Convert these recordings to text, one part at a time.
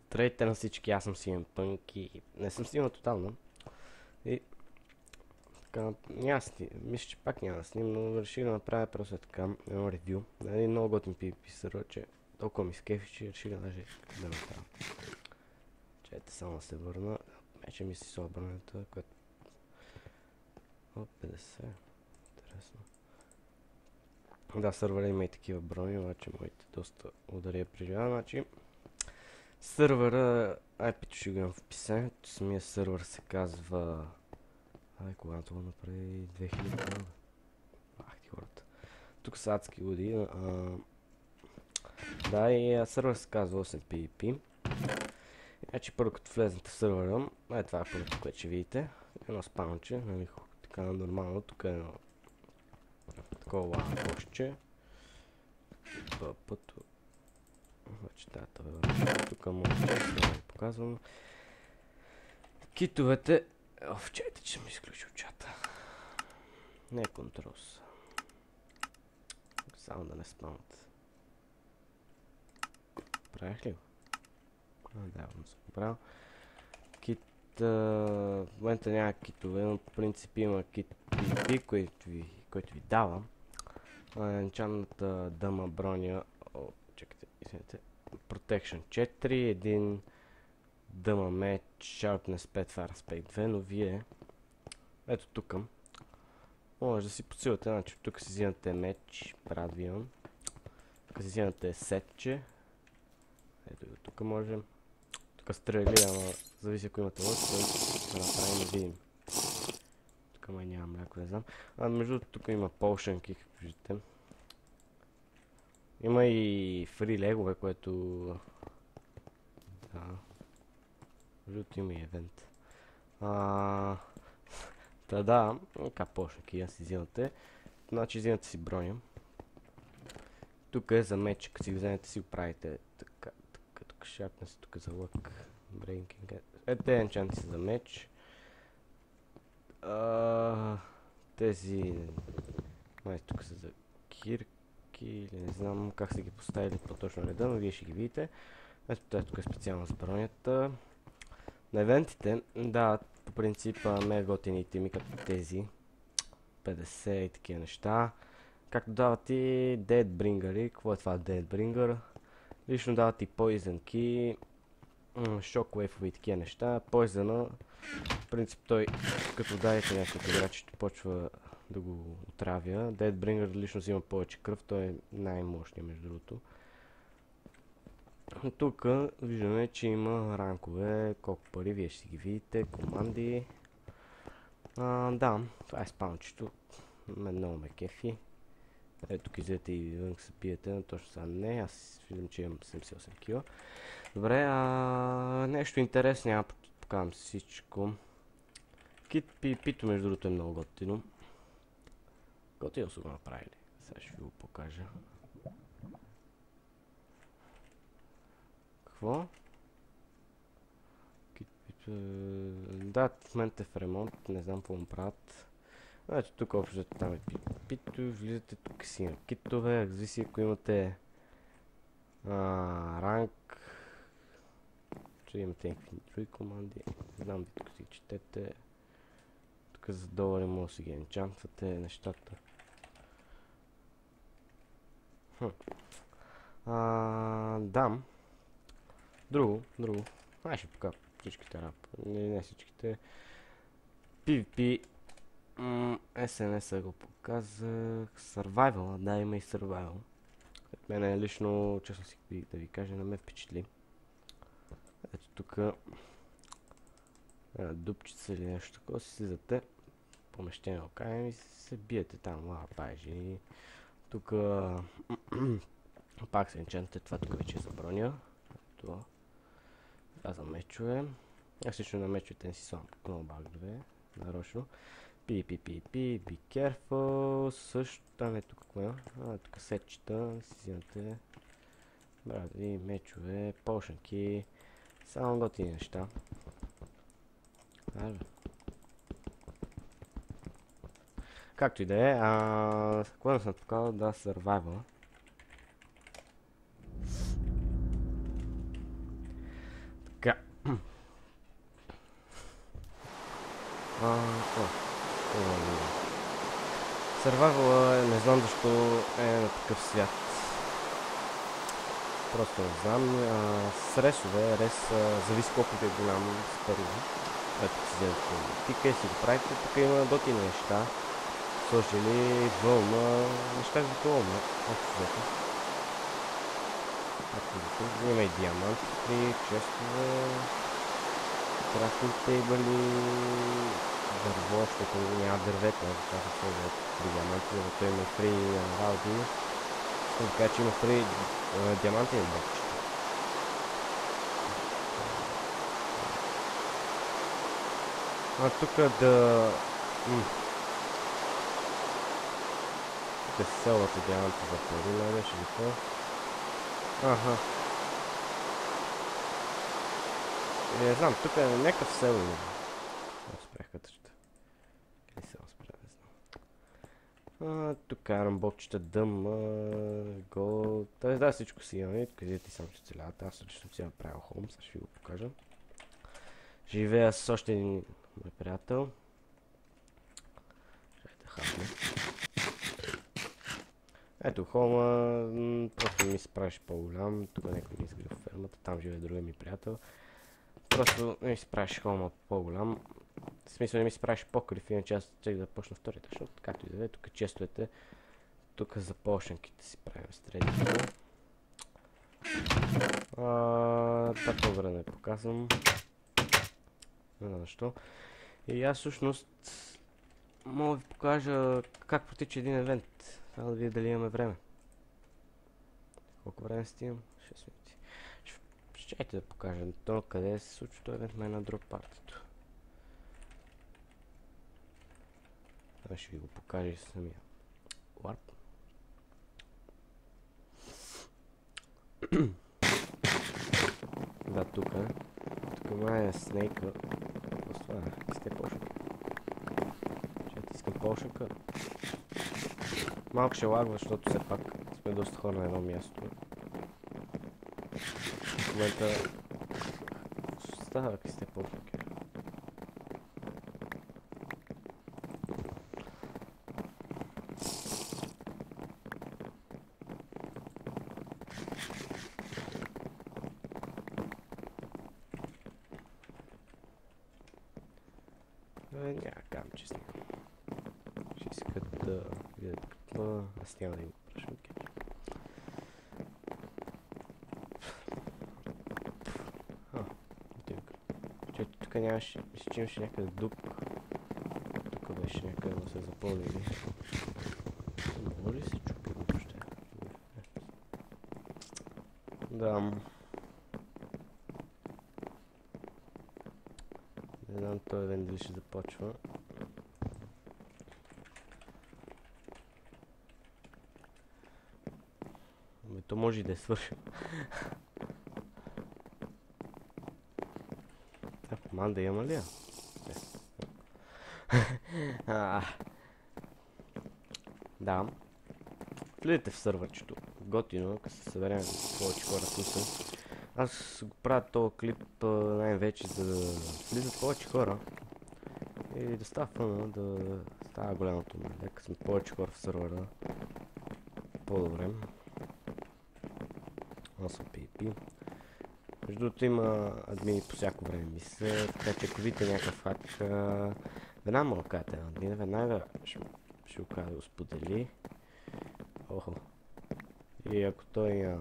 Здравейте на всички, аз съм CM Punk и не съм снимал тотално. И така, мисля, че пак няма да снимам, но реших да направя просто така едно ревю на един много готин PvP сервер, че толкова ми скефи, че реших да даже да направя. Чайте само да се върна. Вече ми си с обраната, което... О, 50. Интересно. Да, сервера има и такива брони, обаче моите доста удария преживява. Значи, сървъра, IP-то ще го имам в описанието. Самия сървър се казва... когато го направи 2000 ах ти хората. Тук са адски луди. Да, и сървър се казва 8PvP. Значи първо като влезнете в сървъра, това е първото, което ще видите. Едно спаунче, нали, така нормално. Тук е едно такова лакошче. Пъпъто. Значи това е тук може да ви показвам. Китовете... чайте, че съм изключил чата. Не е контрол. Само да не спамват. Правих ли го? Да, не съм го правил. Кит... в момента няма китове, но по принцип има кит PvP, който ви дава. Енчанната дъма броня... чакайте, извините. Protection 4, един дъма меч, Sharpness 5, Fire Aspect 2, но вие... Ето тук. Може да си подсилвате, значи тук си взимате меч, правилно. Тук си взимате сетче. Ето го тук можем. Тук стрели, ама зависи ако имате лък, да направим невидим. Тук май няма мляко, не знам. Между другото тук има полшенки, както виждате. Има и фри легове, което... Да. Между другото има и евент. Да, така полшенки, я си взимате. Значи взимате си броня. Тук е за меч, като си го вземете си го правите така, тук шапна си, тук за лък, брейнкинг. Ето енчанти са за меч. Тези, май тук са за кирки, или не знам как са ги поставили по-точно реда, но вие ще ги видите. Ето тук е специално за бронята. На евентите, да, по принцип мега готини итеми, като тези 50 и такива неща. Както дават и Deadbringer. Какво е това Deadbringer? Лично дават и Poison Key, Shockwave и такива неща. Poison, в принцип той, като дадете някакъв играч, ще почва да го отравя. Deadbringer лично взима повече кръв, той е най-мощният между другото. Тук виждаме, че има ранкове, колко пари, вие ще си ги видите, команди. Да, това е спаунчето, мен много ме кефи. Ето тук излезете и вън се пиете, но точно сега не, аз виждам, че имам 78 кила. Добре, нещо интересно, няма покажам всичко. Кит PvP-то между другото е много готино. Готино са го направили, сега ще ви го покажа. Какво? Да, в момента е в ремонт, не знам какво му правят. Значи тук общо там е PvP-то, влизате тук си на китове, зависи ако имате ранг, че имате някакви други команди, не знам ви тук си четете. Тук за долари може да си ги енчантвате нещата. Да. Друго. Ще покажа всичките рап. Не всичките. PvP. SNS го показах. Survival, да, има и Survival. Мене лично, честно си да ви кажа, не ме впечатли. Ето тук дупчица или нещо такова, си слизате помещение окаем и се биете там, лапажи. Тук пак се енчантите, това тук вече е за броня. Това за мечове. Аз лично на мечовете не си слагам кнолбаг 2, нарочно. Be careful, също там е тук какво има? Тук сетчета, си взимате бради, мечове, полшенки, само готини неща. Както и да е, какво съм показал, да, Survival. Survival не знам защо е на такъв свят. Просто не знам. С ресове, зависи колко ви е голям с пари. Ето си вземете политика и си го правите. Тук има готини неща. Сложили вълна, неща за вълна. Общо взето. Има и диаманти, честове, крафтинг тейбъли, дърво, защото няма дървета, това се сложат при диаманти, защото има и фри рауди. Искам да кажа, че има фри диаманти и бокчета. Тук да... Тук се селвате диаманти за пари, не беше ли това? Аха. Не знам, тук е някакъв сел. Не спрях кътъчета. Къде сел спрях, не знам. Тук карам бокчета, дъм, гол. Тоест да, всичко си имаме. Тук ти само ще целяват. Аз лично си направил хом, сега ще ви го покажа. Живея с още един мой приятел. Ще да хапне. Ето хома, просто ми се правиш по-голям, тук някой ми изгрил фермата, там живее другия ми приятел. Просто ми се правиш хома по-голям, в смисъл не ми се правиш по-крив, иначе аз чех да почна вторите, защото както и да е, тук честовете, тук за почнаките си правим средите. Това по-добре не показвам, не знам защо. И аз всъщност мога да ви покажа как протича един евент. Трябва да видя дали имаме време. Колко време стигам? 6 минути. Чайте да покажа то къде се случва този евент на дроп партито. Ще ви го покажа и самия. Warp. Да, тук е. Тук май е снейка. Какво това е? Сте почнака. Чайте, искам почнака. Малко ще лагва, защото все пак сме доста хора на едно място. В момента... Става, ако сте почнаки. Някакъм честно. Ще искат да видят какво, аз няма да им прашвам кеш. Чето тук нямаше, мисля, че имаше някъде дук. Тук беше някъде да се запълнили. Много ли се чупи въобще? Да. Не знам този евент дали ще започва. То може и да е свършил. Команда има ли я? Да. Влизайте в сървърчето. Готино, като се съберем повече хора тук. Аз го правя този клип най-вече за да влизат повече хора. И да става фъна, да става голямото му. Нека сме повече хора в сървъра. По-добре. Аз съм PvP. Между другото има админи по всяко време мисля, така че ако видите някакъв хак, веднага мога да кажете на админа, веднага ще го кажа да го сподели. Охо. И ако той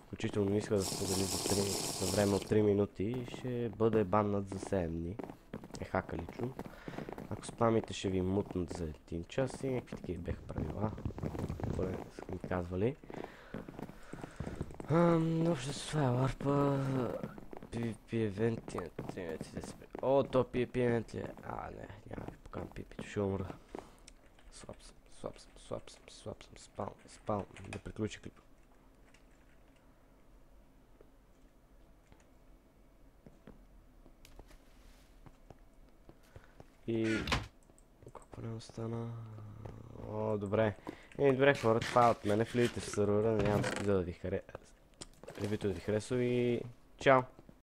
включително не иска да сподели за време от 3 минути, ще бъде баннат за 7 дни. Е хака лично. Ако спамите, ще ви мутнат за 1 час и някакви такива беха правила. Поне са ми казвали. Общо това е ларпа. PvP евенти. О, то PvP евенти. Не, няма ви покажам PvP, ще умра. Слаб съм, спал. Да приключи клипа. И... Какво не остана? О, добре. Добре хора, това е от мене. Влизайте в сървъра, нямам да ви харесва и чао!